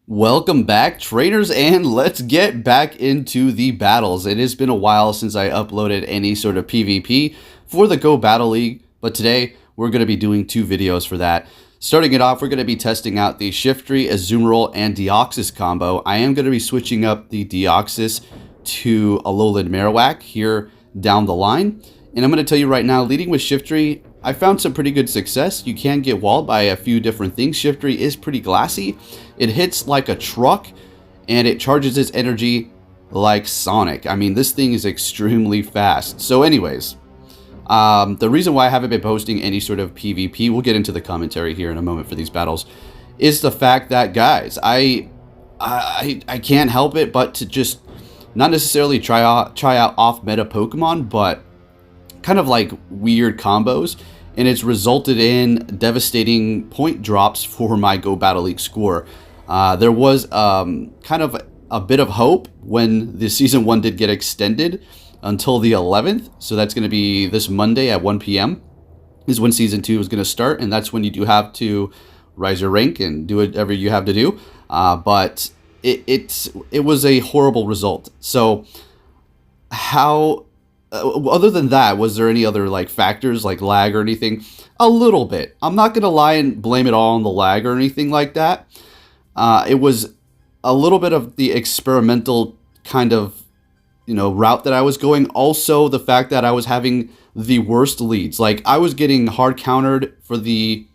Welcome back, trainers, and let's get back into the battles. It has been a while since I uploaded any sort of PvP for the Go Battle League, but today we're going to be doing two videos for that. Starting it off, we're going to be testing out the Shiftry, Azumarill, and Deoxys combo. I am going to be switching up the Deoxys to Alolan Marowak here down the line. And I'm going to tell you right now, leading with Shiftry, I found some pretty good success. You can get walled by a few different things. Shiftry is pretty glassy. It hits like a truck, and it charges its energy like Sonic. I mean, this thing is extremely fast. So anyways, the reason why I haven't been posting any sort of PvP, we'll get into the commentary here in a moment for these battles, is the fact that, guys, I can't help it but to just not necessarily try out off-meta Pokemon, but kind of like weird combos, and it's resulted in devastating point drops for my Go Battle League score. There was kind of a bit of hope when the Season 1 did get extended until the 11th, so that's going to be this Monday at 1 p.m. is when Season 2 is going to start, and that's when you do have to rise your rank and do whatever you have to do, but it was a horrible result. So how... other than that, was there any other like factors like lag or anything? A little bit. I'm not gonna lie and blame it all on the lag or anything like that. It was a little bit of the experimental kind of route that I was going. Also, the fact that I was having the worst leads. Like I was getting hard countered for the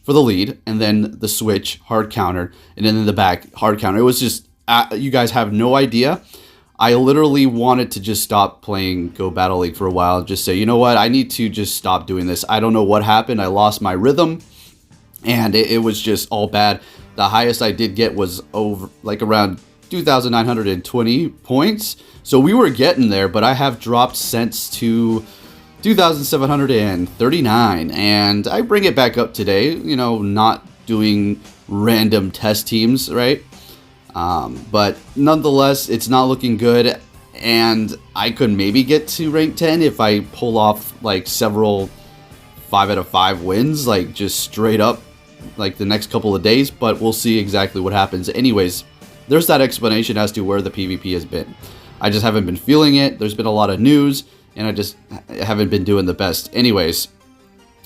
lead, and then the switch hard countered, and then in the back hard counter. It was just you guys have no idea. I literally wanted to just stop playing Go Battle League for a while and just say, you know what, I need to just stop doing this. I don't know what happened. I lost my rhythm, and it was just all bad. The highest I did get was over like around 2,920 points. So we were getting there, but I have dropped since to 2,739, and I bring it back up today, not doing random test teams, right? But nonetheless, it's not looking good, and I could maybe get to rank 10 if I pull off like several 5 out of 5 wins, like just straight up like the next couple of days, but we'll see exactly what happens. Anyways, there's that explanation as to where the PvP has been. I just haven't been feeling it. There's been a lot of news, and I just haven't been doing the best. Anyways,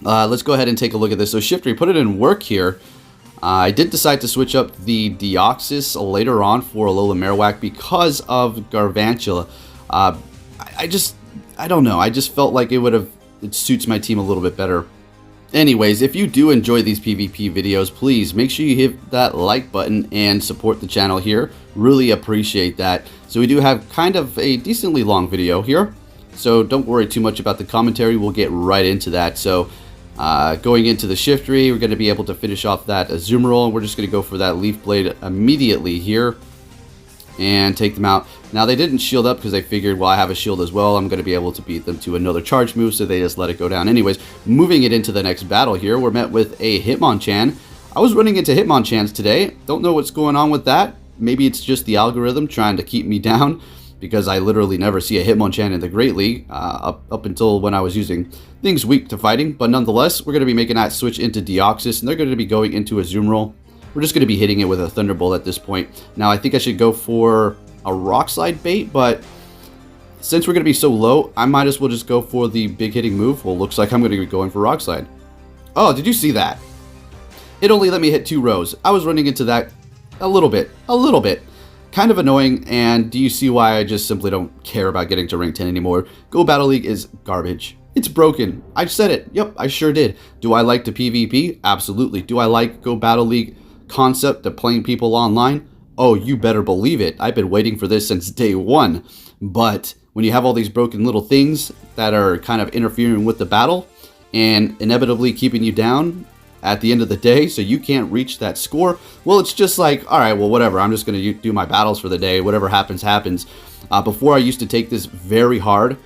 let's go ahead and take a look at this. So Shiftry put it in work here. I did decide to switch up the Deoxys later on for Alolan Marowak because of Garvantula. I don't know. I just felt like it suits my team a little bit better. Anyways, if you do enjoy these PvP videos, please make sure you hit that like button and support the channel here. Really appreciate that. So we do have kind of a decently long video here, so don't worry too much about the commentary. We'll get right into that. So going into the Shiftry, we're going to be able to finish off that Azumarill, and we're just going to go for that Leaf Blade immediately here and take them out. Now, they didn't shield up because they figured, well, I have a shield as well, I'm going to be able to beat them to another charge move, so they just let it go down. Anyways, moving it into the next battle here, we're met with a Hitmonchan. I was running into Hitmonchans today. Don't know what's going on with that. Maybe it's just the algorithm trying to keep me down, because I literally never see a Hitmonchan in the Great League up until when I was using things weak to fighting. But nonetheless, we're going to be making that switch into Deoxys, and they're going to be going into Azumarill. We're just going to be hitting it with a Thunderbolt at this point. Now, I think I should go for a Rock Slide bait, but since we're going to be so low, I might as well just go for the big hitting move. Well, looks like I'm going to be going for Rock Slide. Oh, did you see that? It only let me hit 2 rows. I was running into that a little bit. Kind of annoying, and do you see why I just simply don't care about getting to rank 10 anymore? Go Battle League is garbage. It's broken. I said it. Yep, I sure did. Do I like the PvP? Absolutely. Do I like Go Battle League concept of playing people online? Oh, you better believe it. I've been waiting for this since day 1. But when you have all these broken little things that are kind of interfering with the battle and inevitably keeping you down at the end of the day, so you can't reach that score, well, it's just like, all right, well, whatever, I'm just going to do my battles for the day, whatever happens, happens. Before, I used to take this very hard.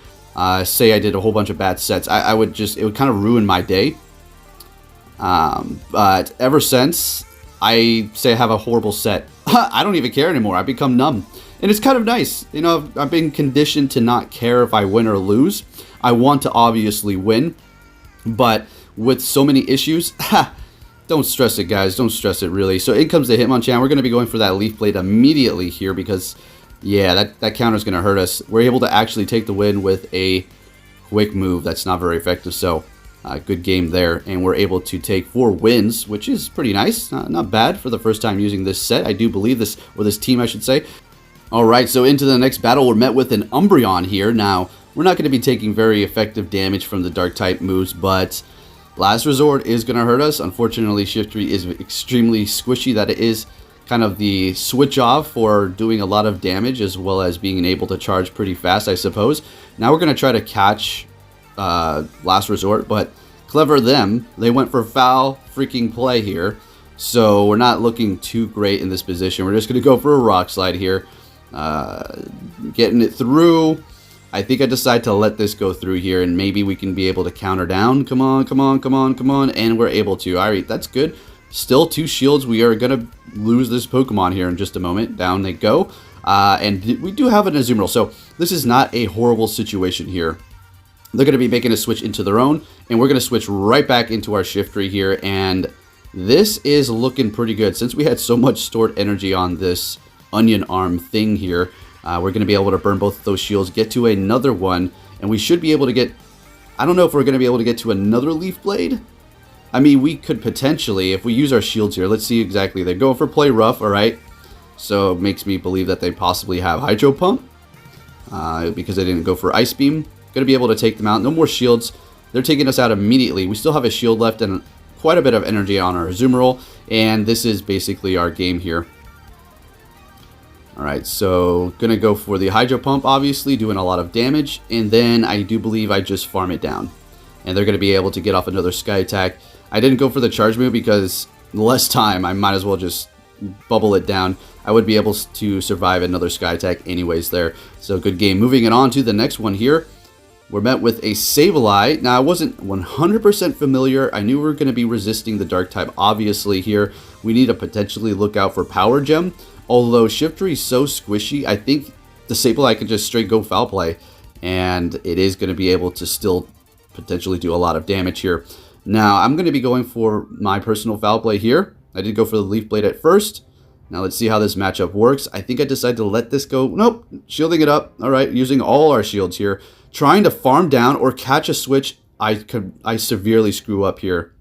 Say I did a whole bunch of bad sets, it would kind of ruin my day. But ever since, I say I have a horrible set, I don't even care anymore. I become numb. And it's kind of nice. I've been conditioned to not care if I win or lose. I want to obviously win, but with so many issues, don't stress it, guys. Don't stress it, really. So in comes the Hitmonchan. We're going to be going for that Leaf Blade immediately here because, yeah, that counter's going to hurt us. We're able to actually take the win with a quick move. That's not very effective, so good game there. And we're able to take 4 wins, which is pretty nice. Not bad for the first time using this set, I do believe this, or this team, I should say. All right, so into the next battle, we're met with an Umbreon here. Now, we're not going to be taking very effective damage from the Dark-type moves, but Last Resort is going to hurt us. Unfortunately, Shiftry is extremely squishy. That it is kind of the switch off for doing a lot of damage as well as being able to charge pretty fast, I suppose. Now we're going to try to catch Last Resort, but clever them. They went for foul freaking play here. So we're not looking too great in this position. We're just going to go for a Rock Slide here. Getting it through. I think I decide to let this go through here, and maybe we can be able to counter down. Come on, come on, come on, come on. And we're able to. All right, that's good. Still 2 shields. We are going to lose this Pokemon here in just a moment. Down they go. And we do have an Azumarill, so this is not a horrible situation here. They're going to be making a switch into their own, and we're going to switch right back into our Shiftry here, and this is looking pretty good. Since we had so much stored energy on this Onion Arm thing here, we're going to be able to burn both of those shields, get to another one, and we should be able to get... I don't know if we're going to be able to get to another Leaf Blade. I mean, we could potentially, if we use our shields here. Let's see exactly. They're going for Play Rough, alright. So it makes me believe that they possibly have Hydro Pump, because they didn't go for Ice Beam. Going to be able to take them out. No more shields. They're taking us out immediately. We still have a shield left and quite a bit of energy on our Azumarill, and this is basically our game here. Alright, so going to go for the Hydro Pump, obviously, doing a lot of damage, and then I do believe I just farm it down. And they're going to be able to get off another Sky Attack. I didn't go for the Charge move because less time, I might as well just bubble it down. I would be able to survive another Sky Attack anyways there. So good game. Moving it on to the next one here. We're met with a Sableye. Now, I wasn't 100% familiar. I knew we were going to be resisting the Dark type, obviously, here. We need to potentially look out for Power Gem. Although Shiftry is so squishy, I think the Sableye can just straight go Foul Play. And it is going to be able to still potentially do a lot of damage here. Now, I'm going to be going for my personal Foul Play here. I did go for the Leaf Blade at first. Now, let's see how this matchup works. I think I decided to let this go. Nope, shielding it up. All right, using all our shields here. Trying to farm down or catch a switch, I severely screw up here.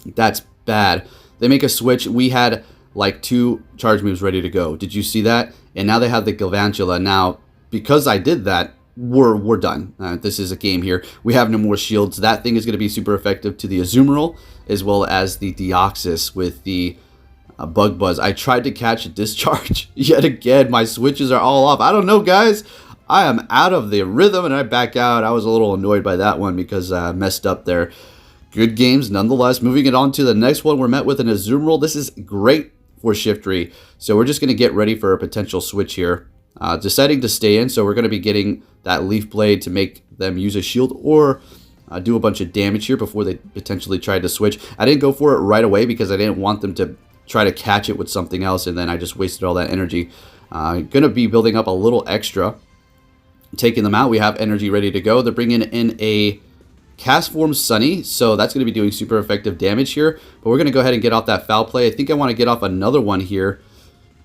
That's bad. They make a switch. We had like 2 charge moves ready to go. Did you see that? And now they have the Galvantula. Now, because I did that, we're done. This is a game here. We have no more shields. That thing is going to be super effective to the Azumarill as well as the Deoxys with the Bug Buzz. I tried to catch a discharge yet again. My switches are all off. I don't know, guys. I am out of the rhythm and I back out. I was a little annoyed by that one because I messed up there. Good games nonetheless. Moving it on to the next one, we're met with an Azumarill. This is great for Shiftry. So we're just going to get ready for a potential switch here. Deciding to stay in, so we're going to be getting that Leaf Blade to make them use a shield or do a bunch of damage here before they potentially try to switch. I didn't go for it right away because I didn't want them to try to catch it with something else, and then I just wasted all that energy. Going to be building up a little extra. Taking them out, we have energy ready to go. They're bringing in a Cast Form Sunny, so that's going to be doing super effective damage here. But we're going to go ahead and get off that Foul Play. I think I want to get off another one here.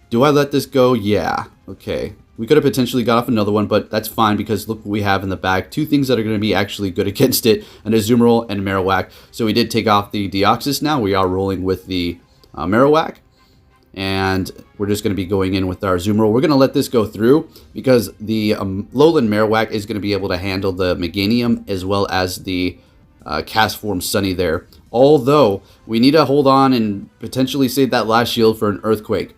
Do I let this go? Yeah. Okay. We could have potentially got off another one, but that's fine because look what we have in the back. 2 things that are going to be actually good against it, an Azumarill and Marowak. So we did take off the Deoxys now. We are rolling with the Marowak. And we're just going to be going in with our Azumarill. We're going to let this go through because the Lowland Marowak is going to be able to handle the Meganium as well as the Cast Form Sunny there. Although, we need to hold on and potentially save that last shield for an Earthquake,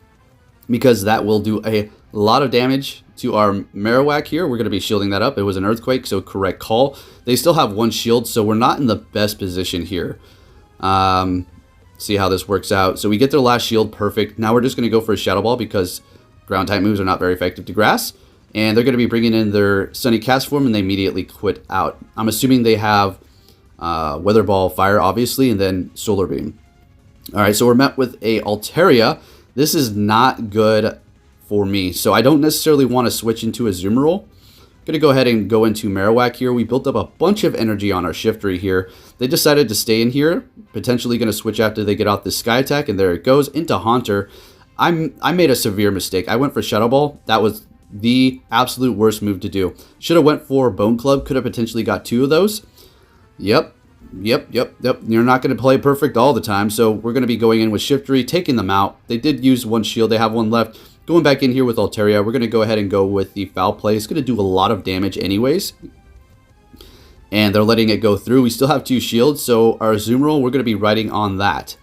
because that will do a lot of damage to our Marowak here. We're going to be shielding that up. It was an Earthquake, so correct call. They still have 1 shield, so we're not in the best position here. See how this works out. So we get their last shield, perfect. Now we're just going to go for a Shadow Ball because ground type moves are not very effective to grass. And they're going to be bringing in their Sunny Cast Form, and they immediately quit out. I'm assuming they have Weather Ball, Fire, obviously, and then Solar Beam. All right, so we're met with a Altaria. This is not good for me. So I don't necessarily want to switch into a Azumarill. Going to go ahead and go into Marowak here. We built up a bunch of energy on our Shiftry here. They decided to stay in here, potentially going to switch after they get off the Sky Attack, and there it goes into Haunter. I made a severe mistake. I went for Shadow Ball. That was the absolute worst move to do. Should have went for Bone Club. Could have potentially got 2 of those. Yep. You're not going to play perfect all the time, so we're going to be going in with Shiftry, taking them out. They did use 1 shield. They have 1 left. Going back in here with Altaria, we're going to go ahead and go with the Foul Play. It's going to do a lot of damage anyways. And they're letting it go through. We still have 2 shields, so our Azumarill, we're going to be riding on that.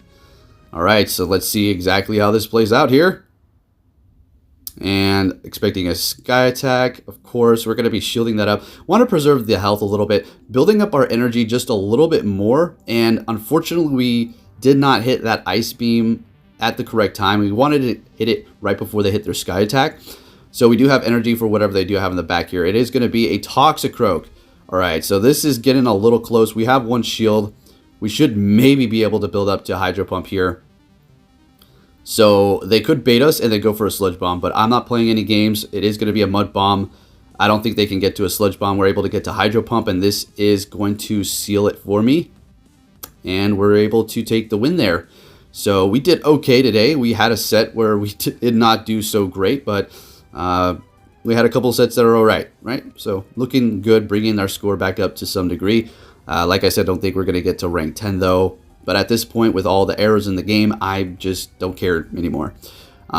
Alright, so let's see exactly how this plays out here. And expecting a Sky Attack, of course. We're going to be shielding that up. Want to preserve the health a little bit. Building up our energy just a little bit more. And unfortunately, we did not hit that Ice Beam at the correct time. We wanted to hit it right before they hit their Sky Attack. So we do have energy for whatever they do have in the back here. It is going to be a Toxicroak. Alright, so this is getting a little close. We have 1 shield. We should maybe be able to build up to Hydro Pump here. So they could bait us and then go for a Sludge Bomb, but I'm not playing any games. It is going to be a Mud Bomb. I don't think they can get to a Sludge Bomb. We're able to get to Hydro Pump, and this is going to seal it for me. And we're able to take the win there. So we did okay today. We had a set where we did not do so great, but we had a couple sets that are alright, right? So looking good, bringing our score back up to some degree. Like I said, don't think we're going to get to rank 10 though. But at this point, with all the errors in the game, I just don't care anymore.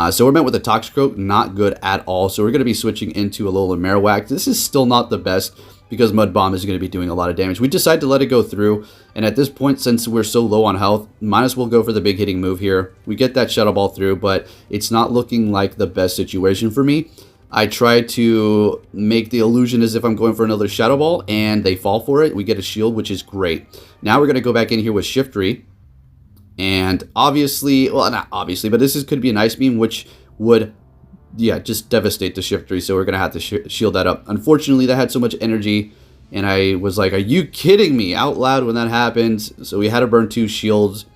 So we're met with a Toxicroak, not good at all. So we're going to be switching into a Alolan Marowak. This is still not the best because Mud Bomb is going to be doing a lot of damage. We decided to let it go through. And at this point, since we're so low on health, might as well go for the big hitting move here. We get that Shadow Ball through, but it's not looking like the best situation for me. I try to make the illusion as if I'm going for another Shadow Ball, and they fall for it. We get a shield, which is great. Now we're going to go back in here with Shiftry. And obviously, well, not obviously, but this could be an Ice Beam, which would, yeah, just devastate the Shiftry. So we're going to have to shield that up. Unfortunately, that had so much energy, and I was like, are you kidding me? Out loud when that happened. So we had to burn 2 shields.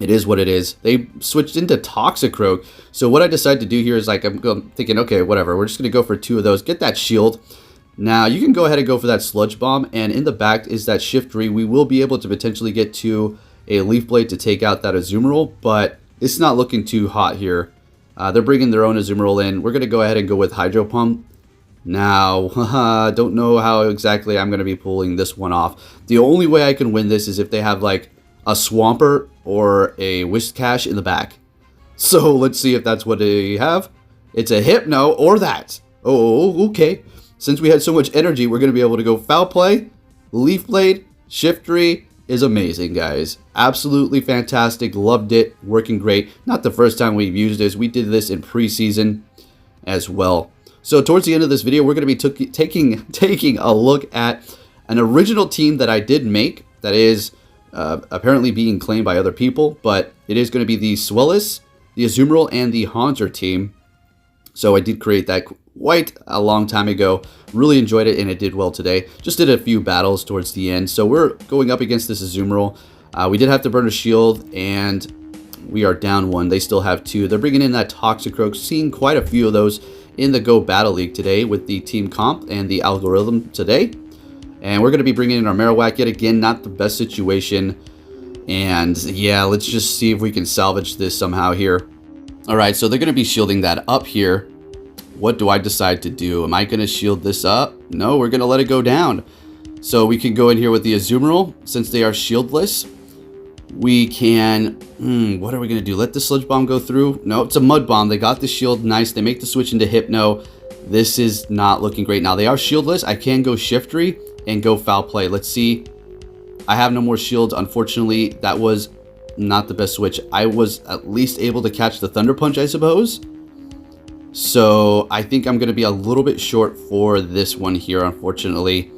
It is what it is. They switched into Toxicroak. So what I decided to do here is like, I'm thinking, okay, whatever. We're just going to go for 2 of those. Get that shield. Now, you can go ahead and go for that Sludge Bomb. And in the back is that Shiftry. We will be able to potentially get to a Leaf Blade to take out that Azumarill. But it's not looking too hot here. They're bringing their own Azumarill in. We're going to go ahead and go with Hydro Pump. Now, don't know how exactly I'm going to be pulling this one off. The only way I can win this is if they have like a Swampert or a Whiscash in the back. So let's see if that's what they have. It's a Hypno or that. Oh, okay. Since we had so much energy, we're going to be able to go Foul Play, Leaf Blade, Shiftry is amazing, guys. Absolutely fantastic. Loved it. Working great. Not the first time we've used this. We did this in preseason as well. So towards the end of this video, we're going to be taking a look at an original team that I did make that is apparently being claimed by other people, but it is going to be the Zweilous, the Azumarill, and the Haunter team. So I did create that quite a long time ago. Really enjoyed it, and it did well today. Just did a few battles towards the end. So we're going up against this Azumarill. We did have to burn a shield, and we are down 1. They still have 2. They're bringing in that Toxicroak. Seeing quite a few of those in the Go Battle League today with the Team Comp and the Algorithm today. And we're going to be bringing in our Marowak yet again. Not the best situation. And yeah, let's just see if we can salvage this somehow here. Alright, so they're going to be shielding that up here. What do I decide to do? Am I going to shield this up? No, we're going to let it go down. So we can go in here with the Azumarill. Since they are shieldless, we can... what are we going to do? Let the Sludge Bomb go through? No, it's a Mud Bomb. They got the shield. Nice. They make the switch into Hypno. This is not looking great. Now, they are shieldless. I can go Shiftry and go Foul Play. Let's see. I have no more shields. Unfortunately, that was not the best switch. I was at least able to catch the Thunder Punch, I suppose. So I think I'm going to be a little bit short for this one here, unfortunately.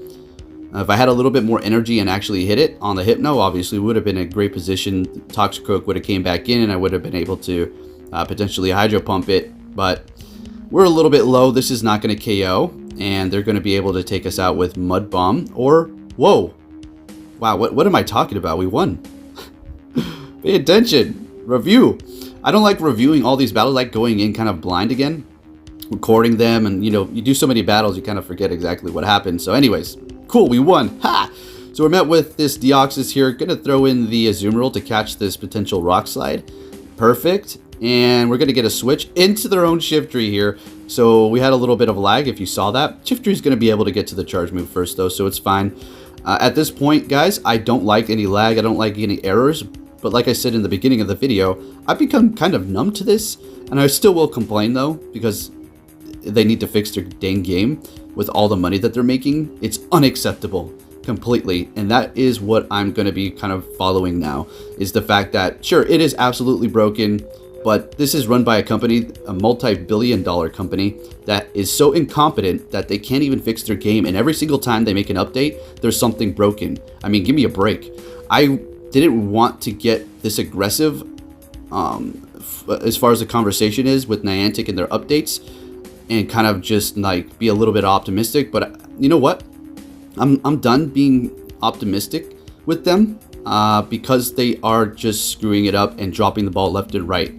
If I had a little bit more energy and actually hit it on the Hypno, obviously would have been in a great position. Toxicroak would have came back in and I would have been able to potentially Hydro Pump it. But we're a little bit low. This is not going to KO. And they're going to be able to take us out with Mud Bomb or... Whoa. Wow, what am I talking about? We won. Pay attention. Review. I don't like reviewing all these battles, like going in kind of blind again. recording them, and you know, you do so many battles you kind of forget exactly what happened. So anyways, cool, we won. Ha! So we're met with this Deoxys here. Gonna throw in the Azumarill to catch this potential rock slide. Perfect. And we're gonna get a switch into their own Shiftry here. So we had a little bit of lag if you saw that. Shiftry is gonna be able to get to the charge move first though, so it's fine. At this point, guys, I don't like any lag. I don't like any errors. But like I said in the beginning of the video, I've become kind of numb to this. And I still will complain though, because they need to fix their dang game with all the money that they're making. It's unacceptable completely, and that is what I'm going to be kind of following now, is the fact that sure, it is absolutely broken, but this is run by a company, a multi-billion-dollar company, that is so incompetent that they can't even fix their game, and every single time they make an update, there's something broken. I mean, give me a break. I didn't want to get this aggressive as far as the conversation is with Niantic and their updates, and kind of just like be a little bit optimistic, but you know what? I'm done being optimistic with them because they are just screwing it up and dropping the ball left and right,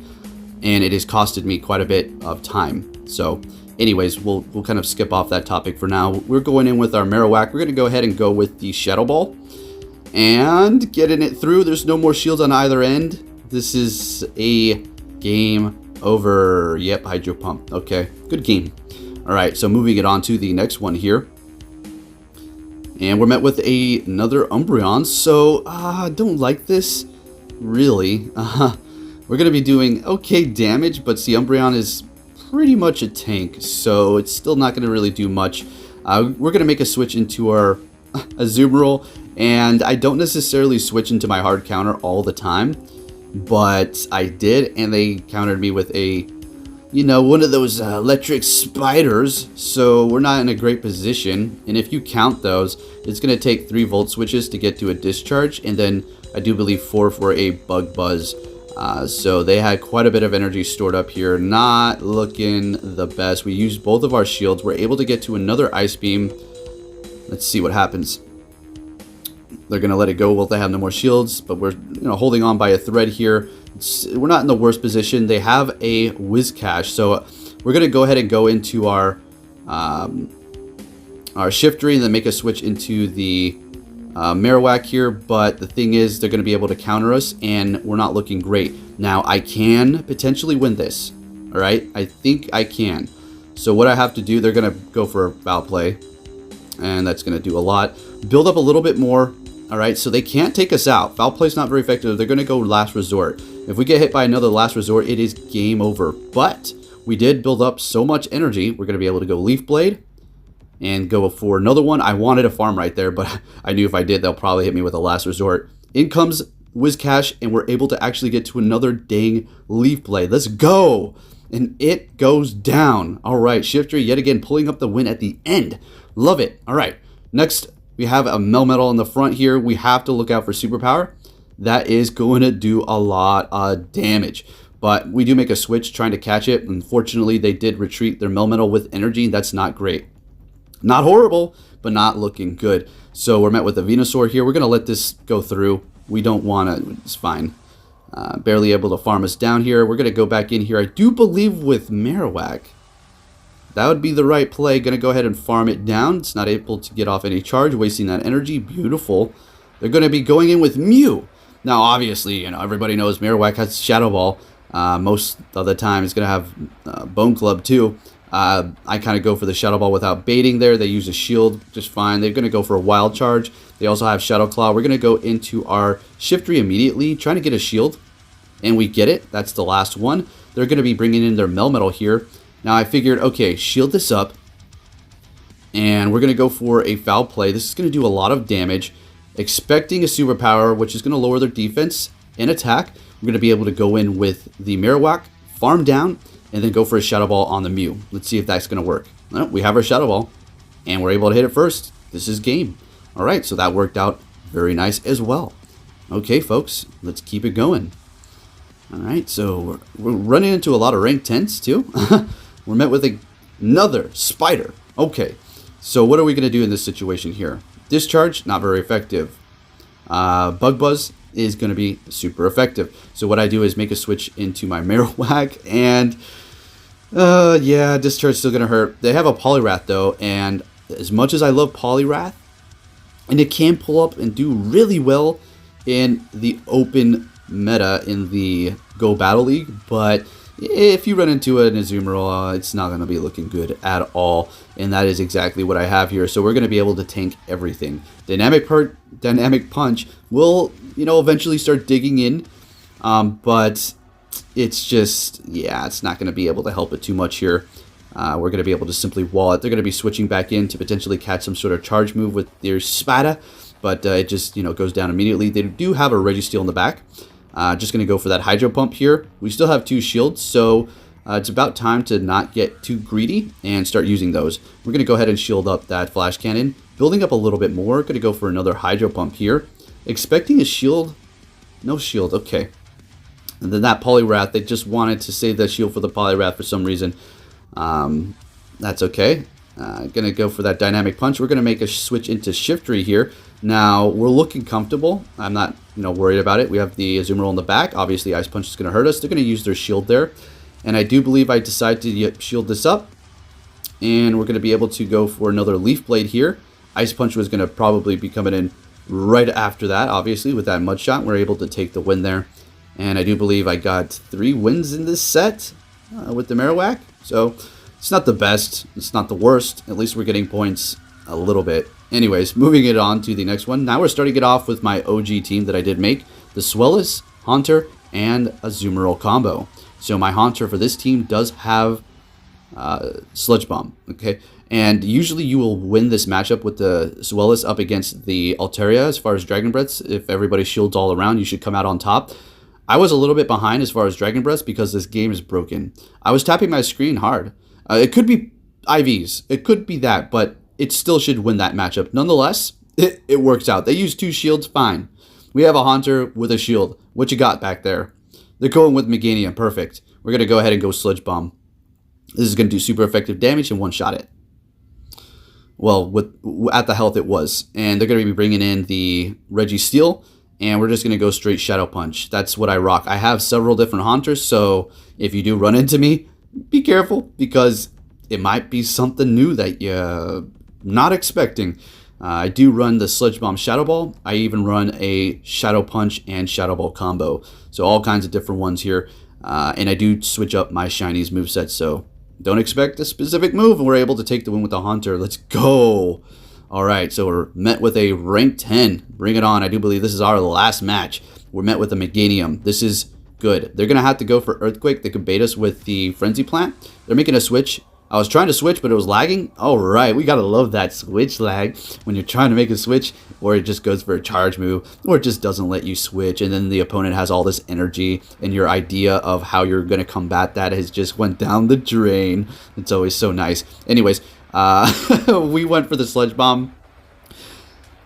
and it has costed me quite a bit of time. So anyways, we'll kind of skip off that topic for now. We're going in with our Marowak. We're going to go ahead and go with the Shadow Ball and getting it through. There's no more shields on either end. This is a game over. Yep, Hydro Pump. Okay, good game. All right, so moving it on to the next one here. And we're met with another Umbreon, so I don't like this, really. We're going to be doing okay damage, but see, Umbreon is pretty much a tank, so it's still not going to really do much. We're going to make a switch into our Azumarill, and I don't necessarily switch into my hard counter all the time, but I did, and they countered me with a, you know, one of those electric spiders, so we're not in a great position. And if you count those, it's going to take 3 volt switches to get to a discharge, and then I do believe 4 for a bug buzz. So they had quite a bit of energy stored up here, not looking the best. We used both of our shields. We're able to get to another ice beam. Let's see what happens. They're going to let it go while they have no more shields, but we're, you know, holding on by a thread here. We're not in the worst position. They have a Whiscash, so we're going to go ahead and go into our Shiftry and then make a switch into the Marowak here. But the thing is, they're going to be able to counter us, and we're not looking great. Now, I can potentially win this. All right, I think I can. So what I have to do, they're going to go for foul play, and that's going to do a lot. Build up a little bit more. All right, so they can't take us out. Foul play is not very effective. They're going to go last resort. If we get hit by another last resort, it is game over. But we did build up so much energy, we're going to be able to go Leaf Blade and go for another one. I wanted a farm right there, but I knew if I did, they'll probably hit me with a last resort. In comes Whiscash, and we're able to actually get to another dang Leaf Blade. Let's go! And it goes down. All right, Shiftry yet again pulling up the win at the end. Love it. All right, next we have a Melmetal in the front here. We have to look out for Superpower. That is going to do a lot of damage. But we do make a switch trying to catch it. Unfortunately, they did retreat their Melmetal with energy. That's not great. Not horrible, but not looking good. So we're met with a Venusaur here. We're going to let this go through. We don't want to. It's fine. Barely able to farm us down here. We're going to go back in here. I do believe with Marowak, that would be the right play. Going to go ahead and farm it down. It's not able to get off any charge, wasting that energy. Beautiful. They're going to be going in with Mew. Now, obviously, you know, everybody knows Marowak has Shadow Ball. Most of the time, it's going to have Bone Club too. I kind of go for the Shadow Ball without baiting there. They use a shield just fine. They're going to go for a Wild Charge. They also have Shadow Claw. We're going to go into our Shiftry immediately, trying to get a shield. And we get it. That's the last one. They're going to be bringing in their Melmetal here. Now, I figured, okay, shield this up. And we're going to go for a foul play. This is going to do a lot of damage. Expecting a Superpower, which is going to lower their defense and attack. We're going to be able to go in with the Marowak, farm down, and then go for a Shadow Ball on the Mew. Let's see if that's going to work. Well, we have our Shadow Ball, and we're able to hit it first. This is game. All right, so that worked out very nice as well. Okay, folks, let's keep it going. All right, so we're running into a lot of rank 10s, too. We're met with another Spider. Okay, so what are we going to do in this situation here? Discharge, not very effective. Bug Buzz is going to be super effective. So what I do is make a switch into my Marowak, and Yeah, Discharge's still gonna hurt. They have a Poliwrath though, and as much as I love Poliwrath, and it can pull up and do really well in the open meta in the Go Battle League, but if you run into an Azumarill, it's not going to be looking good at all, and that is exactly what I have here. So we're going to be able to tank everything. Dynamic Punch will, eventually start digging in, but it's just, yeah, it's not going to be able to help it too much here. We're going to be able to simply wall it. They're going to be switching back in to potentially catch some sort of charge move with their Spada, but it just, goes down immediately. They do have a Registeel in the back. Just going to go for that Hydro Pump here. We still have 2 shields, so it's about time to not get too greedy and start using those. We're going to go ahead and shield up that Flash Cannon. Building up a little bit more. Going to go for another Hydro Pump here. Expecting a shield. No shield. Okay. And then that Poliwrath, they just wanted to save that shield for the Poliwrath for some reason. That's okay. Gonna go for that Dynamic Punch. We're gonna make a switch into Shiftry here. Now we're looking comfortable. I'm not, worried about it. We have the Azumarill in the back. Obviously, Ice Punch is gonna hurt us. They're gonna use their shield there, and I do believe I decided to shield this up, and we're gonna be able to go for another Leaf Blade here. Ice Punch was gonna probably be coming in right after that. Obviously, with that Mud Shot, we're able to take the win there, and I do believe I got 3 wins in this set with the Marowak. So it's not the best, it's not the worst. At least we're getting points a little bit. Anyways, moving it on to the next one. Now we're starting it off with my OG team that I did make. The Zweilous, Haunter, and Azumarill combo. So my Haunter for this team does have Sludge Bomb, okay? And usually you will win this matchup with the Zweilous up against the Altaria as far as Dragon Breaths. If everybody shields all around, you should come out on top. I was a little bit behind as far as Dragon Breaths because this game is broken. I was tapping my screen hard. It could be IVs. It could be that, but it still should win that matchup. Nonetheless, it works out. They use 2 shields, fine. We have a Haunter with a shield. What you got back there? They're going with Meganium, perfect. We're going to go ahead and go Sludge Bomb. This is going to do super effective damage and one-shot it. Well, at the health it was. And they're going to be bringing in the Registeel, and we're just going to go straight Shadow Punch. That's what I rock. I have several different Haunters, so if you do run into me, be careful, because it might be something new that you're not expecting. I do run the Sludge Bomb Shadow Ball. I even run a Shadow Punch and Shadow Ball combo. So all kinds of different ones here. And I do switch up my Shinies moveset, so don't expect a specific move, and we're able to take the win with the Haunter. Let's go! Alright, so we're met with a rank 10. Bring it on. I do believe this is our last match. We're met with a Meganium. This is good. They're going to have to go for Earthquake. They could bait us with the Frenzy Plant. They're making a switch. I was trying to switch, but it was lagging. Alright, we gotta love that switch lag when you're trying to make a switch, or it just goes for a charge move, or it just doesn't let you switch, and then the opponent has all this energy, and your idea of how you're gonna combat that has just went down the drain. It's always so nice. Anyways, we went for the Sludge Bomb.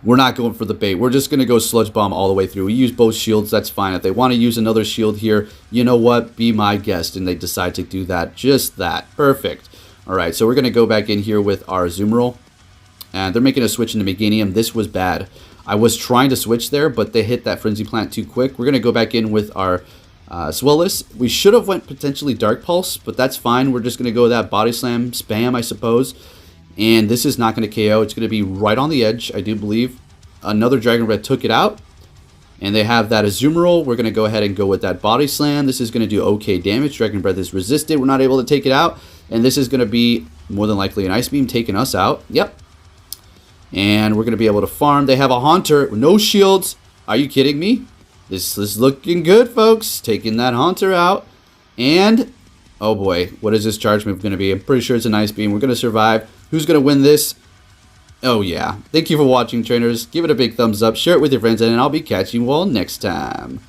We're not going for the bait. We're just going to go Sludge Bomb all the way through. We use both shields. That's fine. If they want to use another shield here, you know what? Be my guest. And they decide to do that. Just that. Perfect. All right. So we're going to go back in here with our Azumarill. And they're making a switch into Meganium. This was bad. I was trying to switch there, but they hit that Frenzy Plant too quick. We're going to go back in with our Zweilous. We should have went potentially Dark Pulse, but that's fine. We're just going to go with that Body Slam spam, I suppose. And this is not going to KO. It's going to be right on the edge, I do believe. Another Dragon Breath took it out. And they have that Azumarill. We're going to go ahead and go with that Body Slam. This is going to do okay damage. Dragon Breath is resisted. We're not able to take it out. And this is going to be more than likely an Ice Beam taking us out. Yep. And we're going to be able to farm. They have a Haunter with no shields. Are you kidding me? This is looking good, folks. Taking that Haunter out. And, oh boy, what is this charge move going to be? I'm pretty sure it's an Ice Beam. We're going to survive. Who's going to win this? Oh yeah. Thank you for watching, trainers. Give it a big thumbs up, share it with your friends, and I'll be catching you all next time.